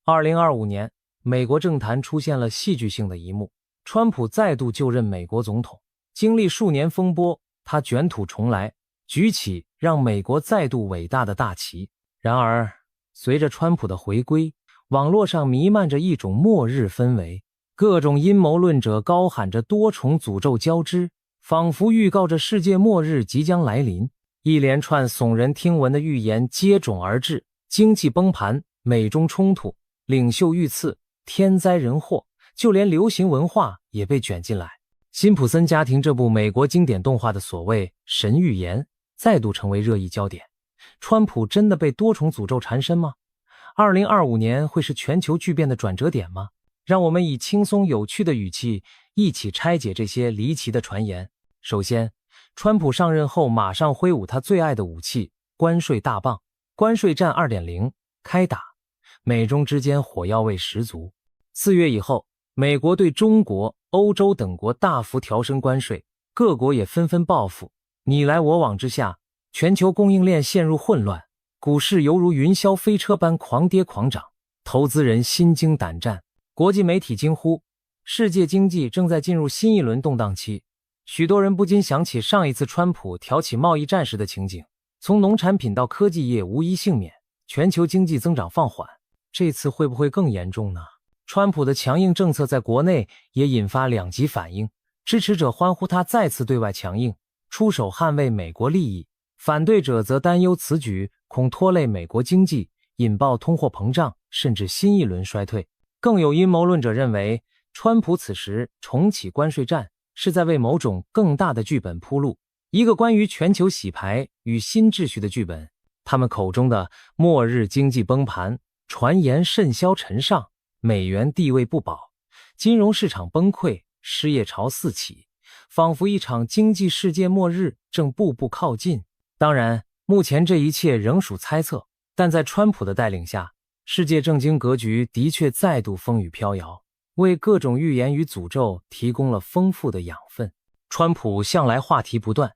2025年，美国政坛出现了戏剧性的一幕，川普再度就任美国总统。经历数年风波，他卷土重来，举起让美国再度伟大的大旗。然而，随着川普的回归，网络上弥漫着一种末日氛围，各种阴谋论者高喊着多重诅咒交织，仿佛预告着世界末日即将来临。一连串耸人听闻的预言接踵而至，经济崩盘、美中冲突、领袖遇刺、天灾人祸，就连流行文化也被卷进来。辛普森家庭这部美国经典动画的所谓神预言再度成为热议焦点。川普真的被多重诅咒缠身吗？2025年会是全球巨变的转折点吗？让我们以轻松有趣的语气一起拆解这些离奇的传言。首先，川普上任后马上挥舞他最爱的武器——关税大棒。关税战 2.0 开打，美中之间火药味十足。4月以后，美国对中国、欧洲等国大幅调升关税，各国也纷纷报复，你来我往之下，全球供应链陷入混乱，股市犹如云霄飞车般狂跌狂涨，投资人心惊胆战。国际媒体惊呼，世界经济正在进入新一轮动荡期。许多人不禁想起上一次川普挑起贸易战时的情景，从农产品到科技业无一幸免，全球经济增长放缓。这次会不会更严重呢？川普的强硬政策在国内也引发两极反应，支持者欢呼他再次对外强硬，出手捍卫美国利益，反对者则担忧此举恐拖累美国经济，引爆通货膨胀，甚至新一轮衰退。更有阴谋论者认为，川普此时重启关税战是在为某种更大的剧本铺路，一个关于全球洗牌与新秩序的剧本。他们口中的末日经济崩盘，传言甚嚣尘上，美元地位不保，金融市场崩溃，失业潮四起，仿佛一场经济世界末日正步步靠近。当然，目前这一切仍属猜测，但在川普的带领下，世界政经格局的确再度风雨飘摇，为各种预言与诅咒提供了丰富的养分。川普向来话题不断，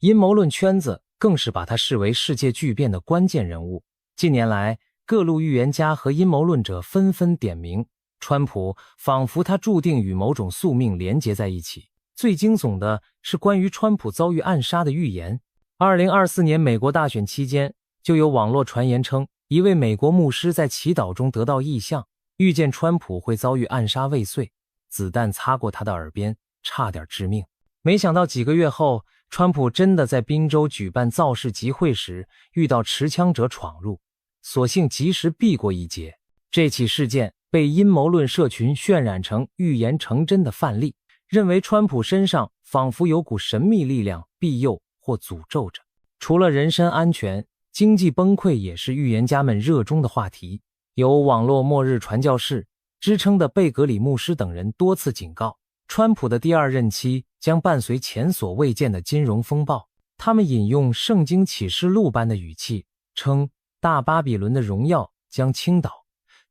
阴谋论圈子更是把他视为世界巨变的关键人物。近年来，各路预言家和阴谋论者纷纷点名川普，仿佛他注定与某种宿命连结在一起。最惊悚的是关于川普遭遇暗杀的预言。2024年美国大选期间，就有网络传言称，一位美国牧师在祈祷中得到异象，预见川普会遭遇暗杀未遂，子弹擦过他的耳边，差点致命。没想到几个月后，川普真的在宾州举办造势集会时遇到持枪者闯入，所幸及时避过一劫。这起事件被阴谋论社群渲染成预言成真的范例，认为川普身上仿佛有股神秘力量庇佑或诅咒着。除了人身安全，经济崩溃也是预言家们热衷的话题。有网络末日传教士之称的贝格里牧师等人多次警告，川普的第二任期将伴随前所未见的金融风暴。他们引用圣经启示录般的语气，称大巴比伦的荣耀将倾倒，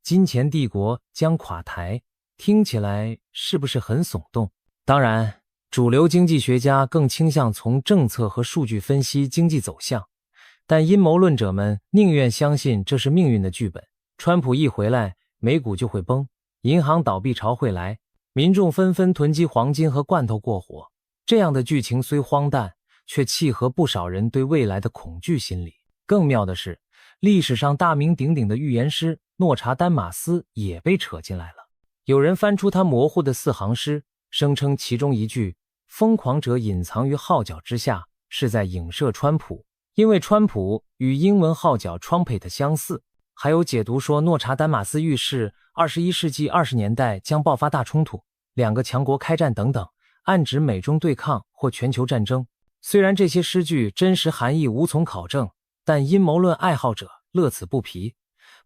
金钱帝国将垮台。听起来是不是很耸动？当然，主流经济学家更倾向从政策和数据分析经济走向，但阴谋论者们宁愿相信这是命运的剧本。川普一回来，美股就会崩，银行倒闭潮会来，民众纷纷囤积黄金和罐头过活。这样的剧情虽荒诞，却契合不少人对未来的恐惧心理。更妙的是，历史上大名鼎鼎的预言师诺查丹马斯也被扯进来了。有人翻出他模糊的4行诗，声称其中一句“疯狂者隐藏于号角之下”是在影射川普，因为川普与英文号角 trumpet 相似。还有解读说，诺查丹马斯预示21世纪20年代将爆发大冲突，两个强国开战等等，暗指美中对抗或全球战争。虽然这些诗句真实含义无从考证，但阴谋论爱好者乐此不疲，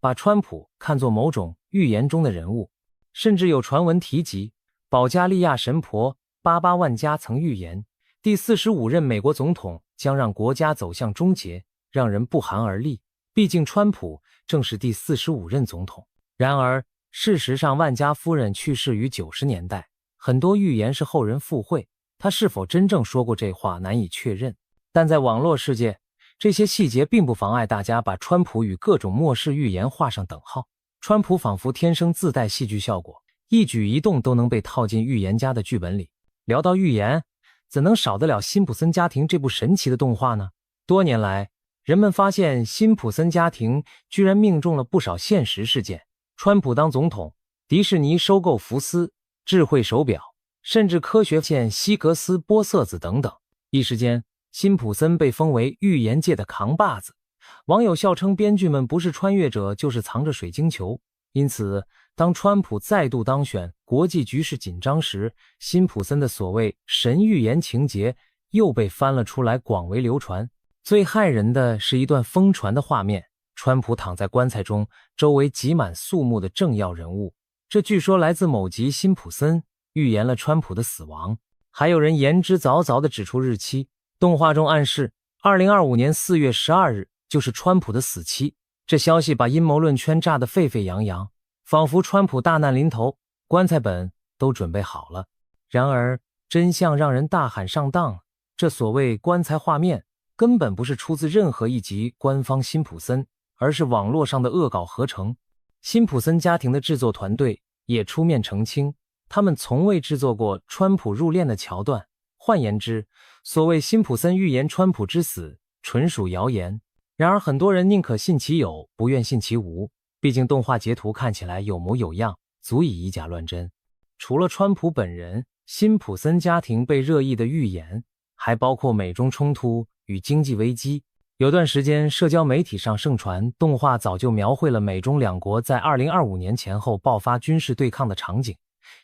把川普看作某种预言中的人物。甚至有传闻提及，保加利亚神婆巴巴万加曾预言，第45任美国总统将让国家走向终结，让人不寒而栗。毕竟川普正是第45任总统。然而，事实上万加夫人去世于90年代，很多预言是后人附会，她是否真正说过这话难以确认。但在网络世界，这些细节并不妨碍大家把川普与各种末世预言画上等号。川普仿佛天生自带戏剧效果，一举一动都能被套进预言家的剧本里。聊到预言，怎能少得了辛普森家庭这部神奇的动画呢？多年来，人们发现辛普森家庭居然命中了不少现实事件，川普当总统，迪士尼收购福斯，智慧手表，甚至科学线希格斯玻色子等等。一时间，辛普森被封为预言界的扛把子，网友笑称编剧们不是穿越者就是藏着水晶球。因此，当川普再度当选，国际局势紧张时，辛普森的所谓神预言情节又被翻了出来，广为流传。最骇人的是一段疯传的画面，川普躺在棺材中，周围挤满肃穆的政要人物，这据说来自某集辛普森，预言了川普的死亡。还有人言之凿凿地指出日期，动画中暗示2025年4月12日就是川普的死期。这消息把阴谋论圈炸得沸沸扬扬，仿佛川普大难临头，棺材本都准备好了。然而真相让人大喊上当，这所谓棺材画面根本不是出自任何一集官方辛普森，而是网络上的恶搞合成。辛普森家庭的制作团队也出面澄清，他们从未制作过川普入殓的桥段。换言之，所谓辛普森预言川普之死纯属谣言。然而很多人宁可信其有，不愿信其无，毕竟动画截图看起来有模有样，足以以假乱真。除了川普本人，辛普森家庭被热议的预言还包括美中冲突与经济危机。有段时间社交媒体上盛传动画早就描绘了美中两国在2025年前后爆发军事对抗的场景，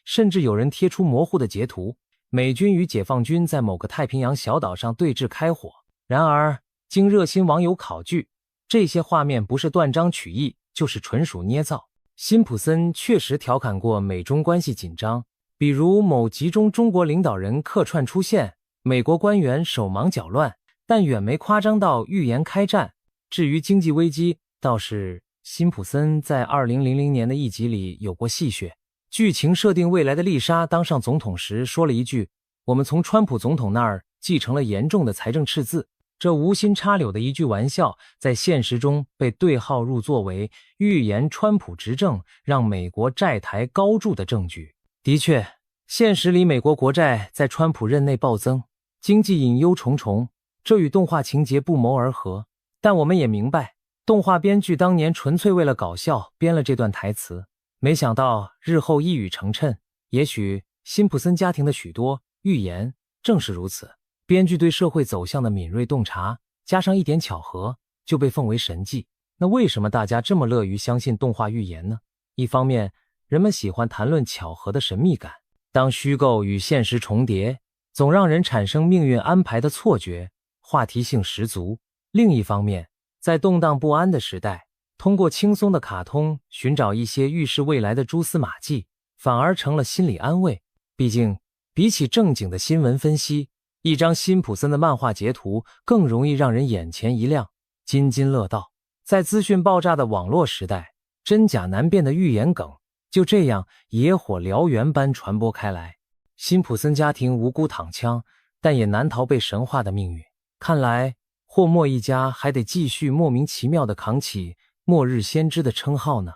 甚至有人贴出模糊的截图，美军与解放军在某个太平洋小岛上对峙开火。然而经热心网友考据，这些画面不是断章取义，就是纯属捏造。辛普森确实调侃过美中关系紧张，比如某集中中国领导人客串出现，美国官员手忙脚乱，但远没夸张到预言开战。至于经济危机，倒是辛普森在2000年的一集里有过戏谑。剧情设定未来的丽莎当上总统时说了一句：我们从川普总统那儿继承了严重的财政赤字。这无心插柳的一句玩笑，在现实中被对号入座为预言川普执政让美国债台高筑的证据。的确，现实里美国国债在川普任内暴增，经济隐忧重重，这与动画情节不谋而合。但我们也明白，动画编剧当年纯粹为了搞笑编了这段台词，没想到日后一语成谶。也许辛普森家庭的许多预言正是如此。编剧对社会走向的敏锐洞察，加上一点巧合，就被奉为神迹。那为什么大家这么乐于相信动画预言呢？一方面，人们喜欢谈论巧合的神秘感，当虚构与现实重叠，总让人产生命运安排的错觉，话题性十足。另一方面，在动荡不安的时代，通过轻松的卡通寻找一些预示未来的蛛丝马迹，反而成了心理安慰。毕竟，比起正经的新闻分析，一张辛普森的漫画截图更容易让人眼前一亮，津津乐道。在资讯爆炸的网络时代，真假难辨的预言梗就这样野火燎原般传播开来。辛普森家庭无辜躺枪，但也难逃被神化的命运。看来霍默一家还得继续莫名其妙地扛起末日先知的称号呢。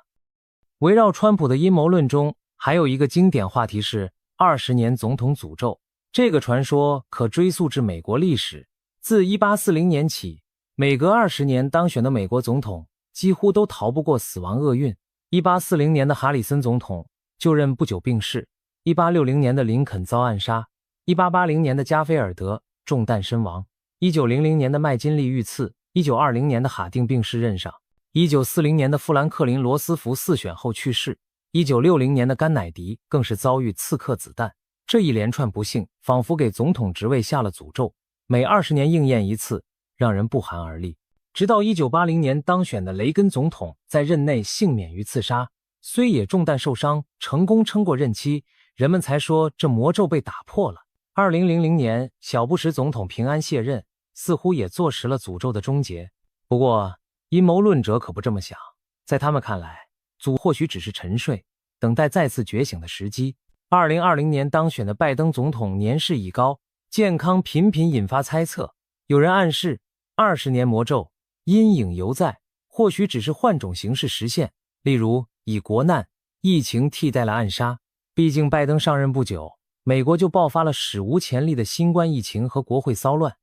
围绕川普的阴谋论中，还有一个经典话题是20年总统诅咒。这个传说可追溯至美国历史，自1840年起，每隔20年当选的美国总统几乎都逃不过死亡厄运。1840年的哈里森总统就任不久病逝，1860年的林肯遭暗杀，1880年的加菲尔德中弹身亡，1900年的麦金利遇刺，1920年的哈定病逝任上，1940年的富兰克林·罗斯福4选后去世，1960年的甘乃迪更是遭遇刺客子弹。这一连串不幸仿佛给总统职位下了诅咒，每20年应验一次，让人不寒而栗。直到1980年当选的雷根总统在任内幸免于刺杀，虽也中弹受伤，成功撑过任期，人们才说这魔咒被打破了。2000年小布什总统平安卸任，似乎也坐实了诅咒的终结。不过阴谋论者可不这么想，在他们看来，诅或许只是沉睡，等待再次觉醒的时机。2020年当选的拜登总统年事已高，健康频频引发猜测，有人暗示20年魔咒阴影犹在，或许只是换种形式实现。例如以国难、疫情替代了暗杀。毕竟拜登上任不久，美国就爆发了史无前例的新冠疫情和国会骚乱，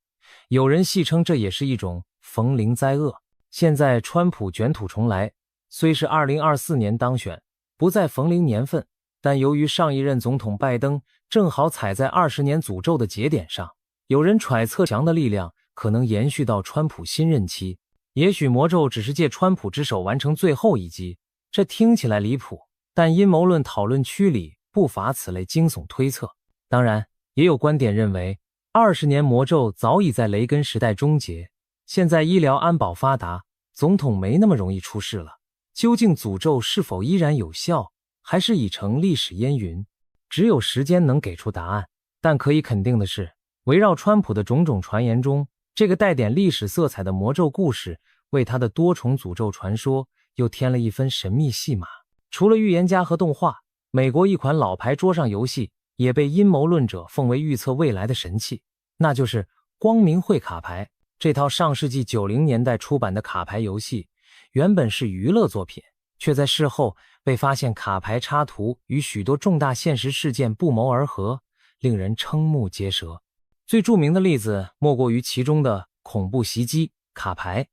有人戏称这也是一种逢临灾厄。现在川普卷土重来，虽是2024年当选，不在逢临年份，但由于上一任总统拜登正好踩在20年诅咒的节点上，有人揣测强的力量可能延续到川普新任期。也许魔咒只是借川普之手完成最后一击，这听起来离谱，但阴谋论讨论区里不乏此类惊悚推测。当然，也有观点认为20年魔咒早已在雷根时代终结，现在医疗安保发达，总统没那么容易出事了。究竟诅咒是否依然有效，还是已成历史烟云，只有时间能给出答案。但可以肯定的是，围绕川普的种种传言中，这个带点历史色彩的魔咒故事为他的多重诅咒传说又添了一分神秘戏码。除了预言家和动画，美国一款老牌桌上游戏也被阴谋论者奉为预测未来的神器，那就是光明会卡牌。这套上世纪90年代出版的卡牌游戏原本是娱乐作品，却在事后被发现卡牌插图与许多重大现实事件不谋而合，令人瞠目结舌。最著名的例子莫过于其中的恐怖袭击卡牌，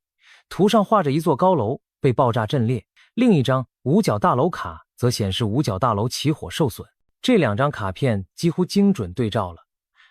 图上画着一座高楼被爆炸震裂，另一张五角大楼卡则显示五角大楼起火受损。这两张卡片几乎精准对照了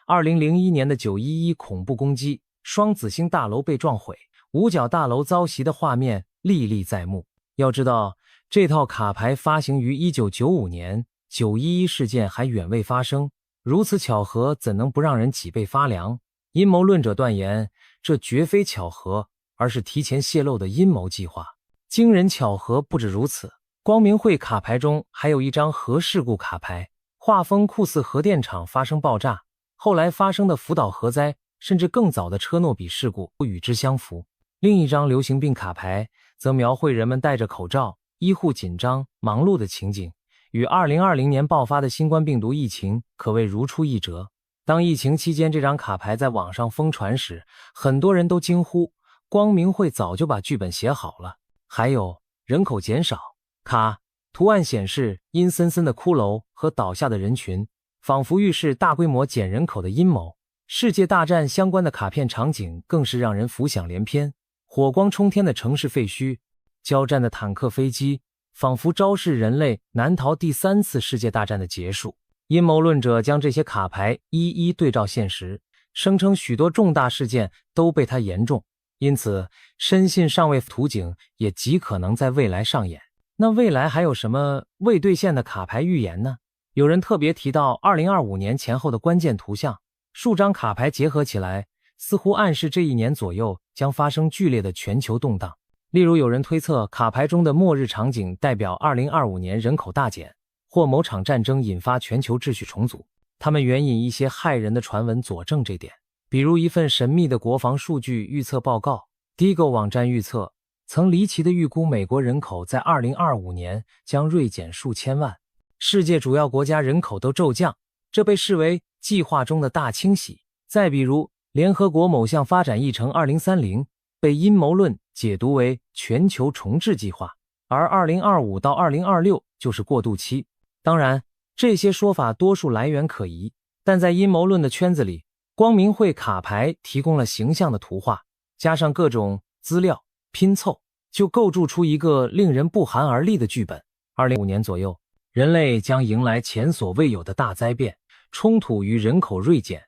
2001年的911恐怖攻击，双子星大楼被撞毁，五角大楼遭袭的画面历历在目。要知道，这套卡牌发行于1995年，911事件还远未发生，如此巧合怎能不让人脊背发凉？阴谋论者断言，这绝非巧合，而是提前泄露的阴谋计划。惊人巧合不止如此，光明会卡牌中还有一张核事故卡牌，画风酷似核电厂发生爆炸，后来发生的福岛核灾，甚至更早的车诺比事故与之相符。另一张流行病卡牌则描绘人们戴着口罩、医护紧张、忙碌的情景，与2020年爆发的新冠病毒疫情可谓如出一辙。当疫情期间这张卡牌在网上疯传时，很多人都惊呼，光明会早就把剧本写好了。还有人口减少卡，图案显示阴森森的骷髅和倒下的人群，仿佛预示大规模减人口的阴谋。世界大战相关的卡片场景更是让人浮想联翩，火光冲天的城市废墟，交战的坦克飞机，仿佛昭示人类难逃第3次世界大战的结束。阴谋论者将这些卡牌一一对照现实，声称许多重大事件都被它言中，因此深信尚未图景也极可能在未来上演。那未来还有什么未兑现的卡牌预言呢？有人特别提到2025年前后的关键图像，数张卡牌结合起来，似乎暗示这一年左右将发生剧烈的全球动荡。例如有人推测卡牌中的末日场景代表2025年人口大减，或某场战争引发全球秩序重组。他们援引一些骇人的传闻佐证这点，比如一份神秘的国防数据预测报告 Digo 网站预测曾离奇地预估美国人口在2025年将锐减数千万，世界主要国家人口都骤降，这被视为计划中的大清洗。再比如联合国某项发展议程2030被阴谋论解读为全球重置计划，而2025到2026就是过渡期。当然，这些说法多数来源可疑，但在阴谋论的圈子里，光明会卡牌提供了形象的图画，加上各种资料拼凑，就构筑出一个令人不寒而栗的剧本。2025年左右，人类将迎来前所未有的大灾变，冲突与人口锐减，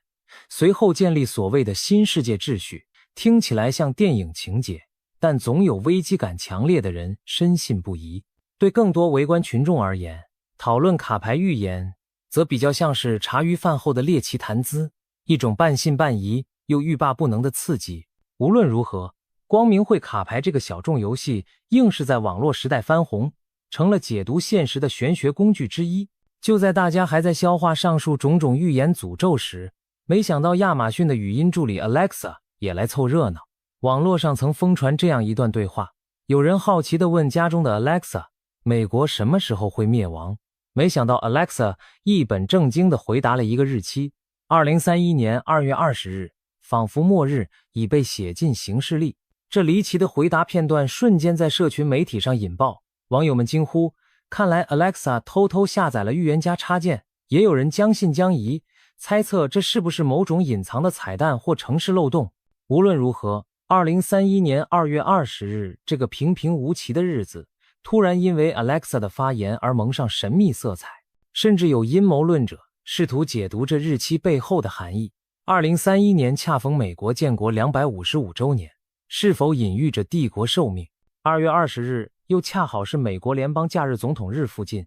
随后建立所谓的新世界秩序。听起来像电影情节，但总有危机感强烈的人深信不疑。对更多围观群众而言，讨论卡牌预言则比较像是茶余饭后的猎奇谈资，一种半信半疑又欲罢不能的刺激。无论如何，光明会卡牌这个小众游戏硬是在网络时代翻红，成了解读现实的玄学工具之一。就在大家还在消化上述种种预言诅咒时，没想到亚马逊的语音助理 Alexa 也来凑热闹。网络上曾疯传这样一段对话，有人好奇地问家中的 Alexa， 美国什么时候会灭亡？没想到 Alexa 一本正经地回答了一个日期，2031年2月20日，仿佛末日已被写进行事历。这离奇的回答片段瞬间在社群媒体上引爆，网友们惊呼，看来 Alexa 偷偷下载了预言家插件，也有人将信将疑，猜测这是不是某种隐藏的彩蛋或程式漏洞。无论如何，2031年2月20日这个平平无奇的日子，突然因为 Alexa 的发言而蒙上神秘色彩，甚至有阴谋论者试图解读这日期背后的含义。2031年恰逢美国建国255周年，是否隐喻着帝国寿命？2月20日又恰好是美国联邦假日总统日附近，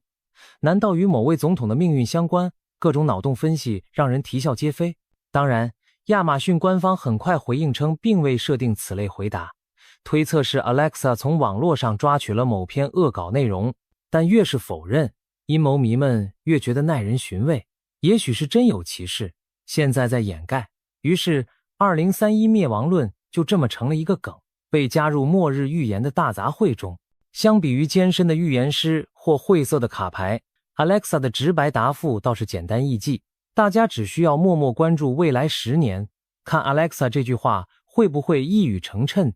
难道与某位总统的命运相关？各种脑洞分析让人啼笑皆非。当然，亚马逊官方很快回应称并未设定此类回答，推测是 Alexa 从网络上抓取了某篇恶搞内容，但越是否认，阴谋迷们越觉得耐人寻味，也许是真有其事，现在在掩盖。于是2031灭亡论就这么成了一个梗，被加入末日预言的大杂烩中。相比于艰深的预言师或晦涩的卡牌， Alexa 的直白答复倒是简单易记，大家只需要默默关注未来10年，看 Alexa 这句话会不会一语成谶。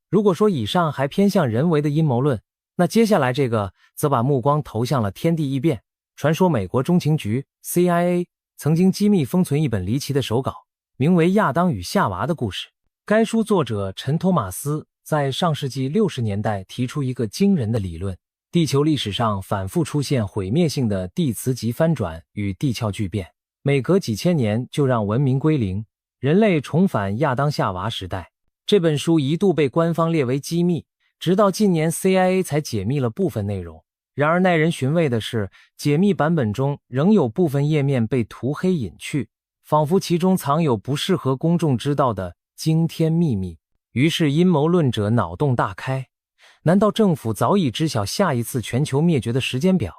如果说以上还偏向人为的阴谋论，那接下来这个则把目光投向了天地异变。传说美国中情局 CIA 曾经机密封存一本离奇的手稿，名为《亚当与夏娃的故事》。该书作者陈托马斯在上世纪60年代提出一个惊人的理论：地球历史上反复出现毁灭性的地磁极翻转与地壳巨变，每隔几千年就让文明归零，人类重返亚当夏娃时代。这本书一度被官方列为机密，直到近年 CIA 才解密了部分内容。然而耐人寻味的是，解密版本中仍有部分页面被涂黑隐去，仿佛其中藏有不适合公众知道的惊天秘密。于是阴谋论者脑洞大开，难道政府早已知晓下一次全球灭绝的时间表？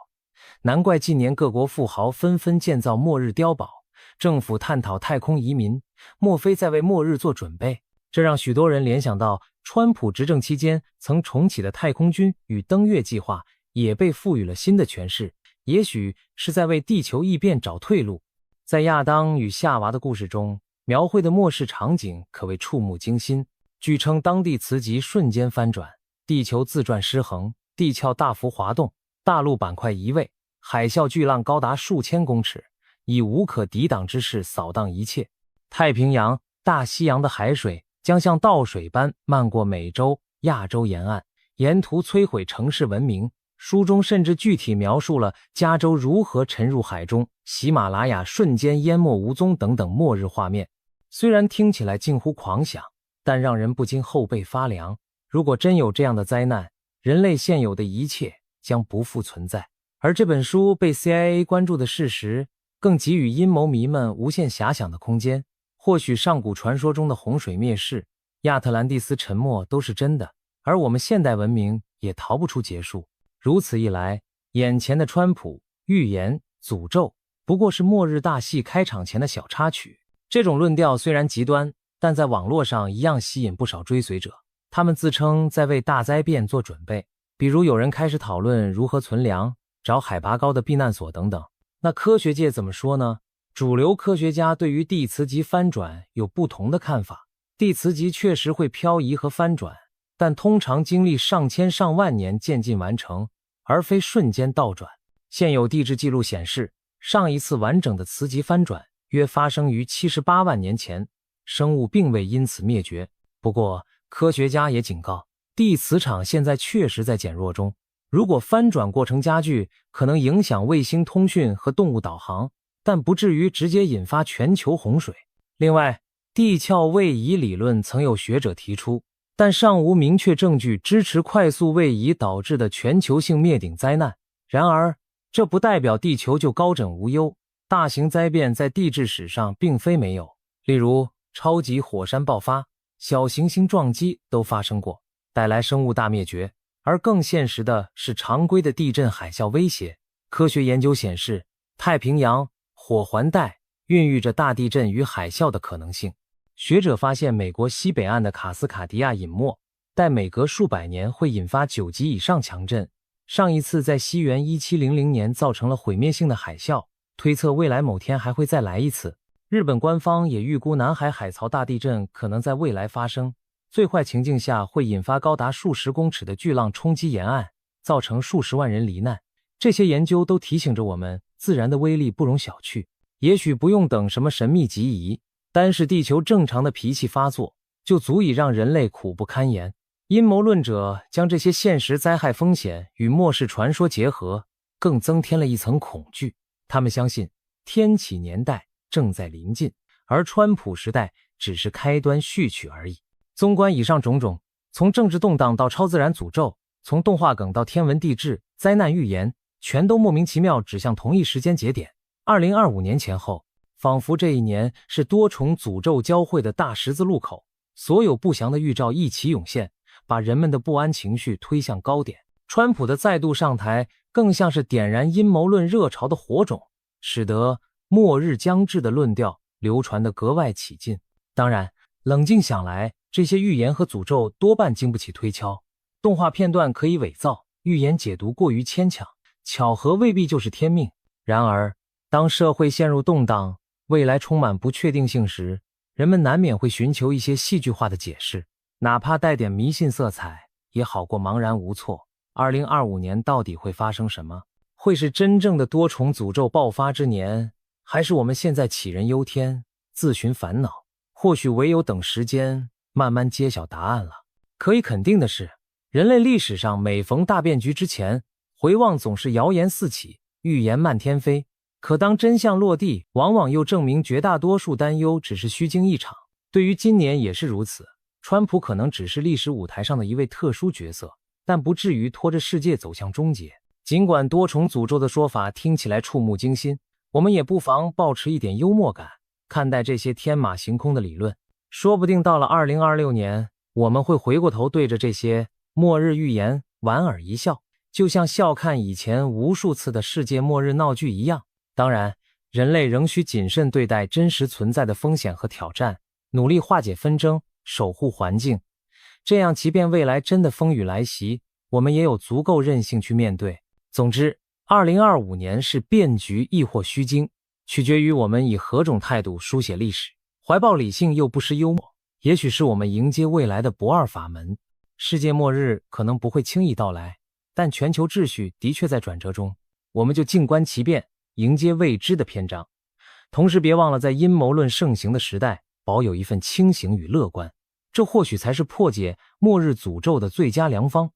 难怪近年各国富豪纷纷建造末日碉堡，政府探讨太空移民，莫非在为末日做准备？这让许多人联想到川普执政期间曾重启的太空军与登月计划也被赋予了新的诠释，也许是在为地球异变找退路。在亚当与夏娃的故事中，描绘的末世场景可谓触目惊心。据称当地磁极瞬间翻转，地球自转失衡，地壳大幅滑动，大陆板块移位，海啸巨浪高达数千公尺，以无可抵挡之势扫荡一切。太平洋、大西洋的海水将像倒水般漫过美洲、亚洲沿岸，沿途摧毁城市文明。书中甚至具体描述了加州如何沉入海中，喜马拉雅瞬间淹没无踪等等末日画面。虽然听起来近乎狂想，但让人不禁后背发凉。如果真有这样的灾难，人类现有的一切将不复存在。而这本书被 CIA 关注的事实，更给予阴谋迷们无限遐想的空间。或许上古传说中的洪水灭世、亚特兰蒂斯沉没都是真的，而我们现代文明也逃不出结束。如此一来，眼前的川普、预言、诅咒不过是末日大戏开场前的小插曲。这种论调虽然极端，但在网络上一样吸引不少追随者。他们自称在为大灾变做准备，比如有人开始讨论如何存粮、找海拔高的避难所等等。那科学界怎么说呢？主流科学家对于地磁极翻转有不同的看法。地磁极确实会漂移和翻转，但通常经历上千上万年渐进完成，而非瞬间倒转。现有地质记录显示，上一次完整的磁极翻转约发生于78万年前，生物并未因此灭绝。不过科学家也警告，地磁场现在确实在减弱中，如果翻转过程加剧，可能影响卫星通讯和动物导航，但不至于直接引发全球洪水。另外，地壳位移理论曾有学者提出，但尚无明确证据支持快速位移导致的全球性灭顶灾难。然而，这不代表地球就高枕无忧，大型灾变在地质史上并非没有，例如超级火山爆发、小行星撞击都发生过，带来生物大灭绝。而更现实的是常规的地震海啸威胁。科学研究显示，太平洋火环带孕育着大地震与海啸的可能性。学者发现美国西北岸的卡斯卡迪亚隐没带每隔数百年会引发9级以上强震，上一次在西元1700年造成了毁灭性的海啸，推测未来某天还会再来一次。日本官方也预估南海海槽大地震可能在未来发生，最坏情境下会引发高达数十公尺的巨浪冲击沿岸，造成数十万人罹难。这些研究都提醒着我们，自然的威力不容小觑。也许不用等什么神秘极移，单是地球正常的脾气发作，就足以让人类苦不堪言。阴谋论者将这些现实灾害风险与末世传说结合，更增添了一层恐惧。他们相信天启年代正在临近，而川普时代只是开端序曲而已。纵观以上种种，从政治动荡到超自然诅咒，从动画梗到天文地质、灾难预言，全都莫名其妙指向同一时间节点。2025年前后，仿佛这一年是多重诅咒交汇的大十字路口，所有不祥的预兆一起涌现，把人们的不安情绪推向高点。川普的再度上台更像是点燃阴谋论热潮的火种，使得末日将至的论调流传得格外起劲。当然，冷静想来，这些预言和诅咒多半经不起推敲。动画片段可以伪造，预言解读过于牵强，巧合未必就是天命。然而，当社会陷入动荡，未来充满不确定性时，人们难免会寻求一些戏剧化的解释，哪怕带点迷信色彩，也好过茫然无措。2025年到底会发生什么？会是真正的多重诅咒爆发之年，还是我们现在杞人忧天，自寻烦恼？或许唯有等时间慢慢揭晓答案了。可以肯定的是，人类历史上每逢大变局之前，回望总是谣言四起，预言漫天飞。可当真相落地，往往又证明绝大多数担忧只是虚惊一场。对于今年也是如此，川普可能只是历史舞台上的一位特殊角色，但不至于拖着世界走向终结。尽管多重诅咒的说法听起来触目惊心，我们也不妨抱持一点幽默感，看待这些天马行空的理论。说不定到了2026年，我们会回过头对着这些末日预言莞尔一笑，就像笑看以前无数次的世界末日闹剧一样。当然，人类仍需谨慎对待真实存在的风险和挑战，努力化解纷争，守护环境，这样即便未来真的风雨来袭，我们也有足够韧性去面对。总之，2025年是变局亦或虚惊，取决于我们以何种态度书写历史。怀抱理性又不失幽默，也许是我们迎接未来的不二法门。世界末日可能不会轻易到来，但全球秩序的确在转折中，我们就静观其变，迎接未知的篇章。同时别忘了，在阴谋论盛行的时代，保有一份清醒与乐观，这或许才是破解末日诅咒的最佳良方。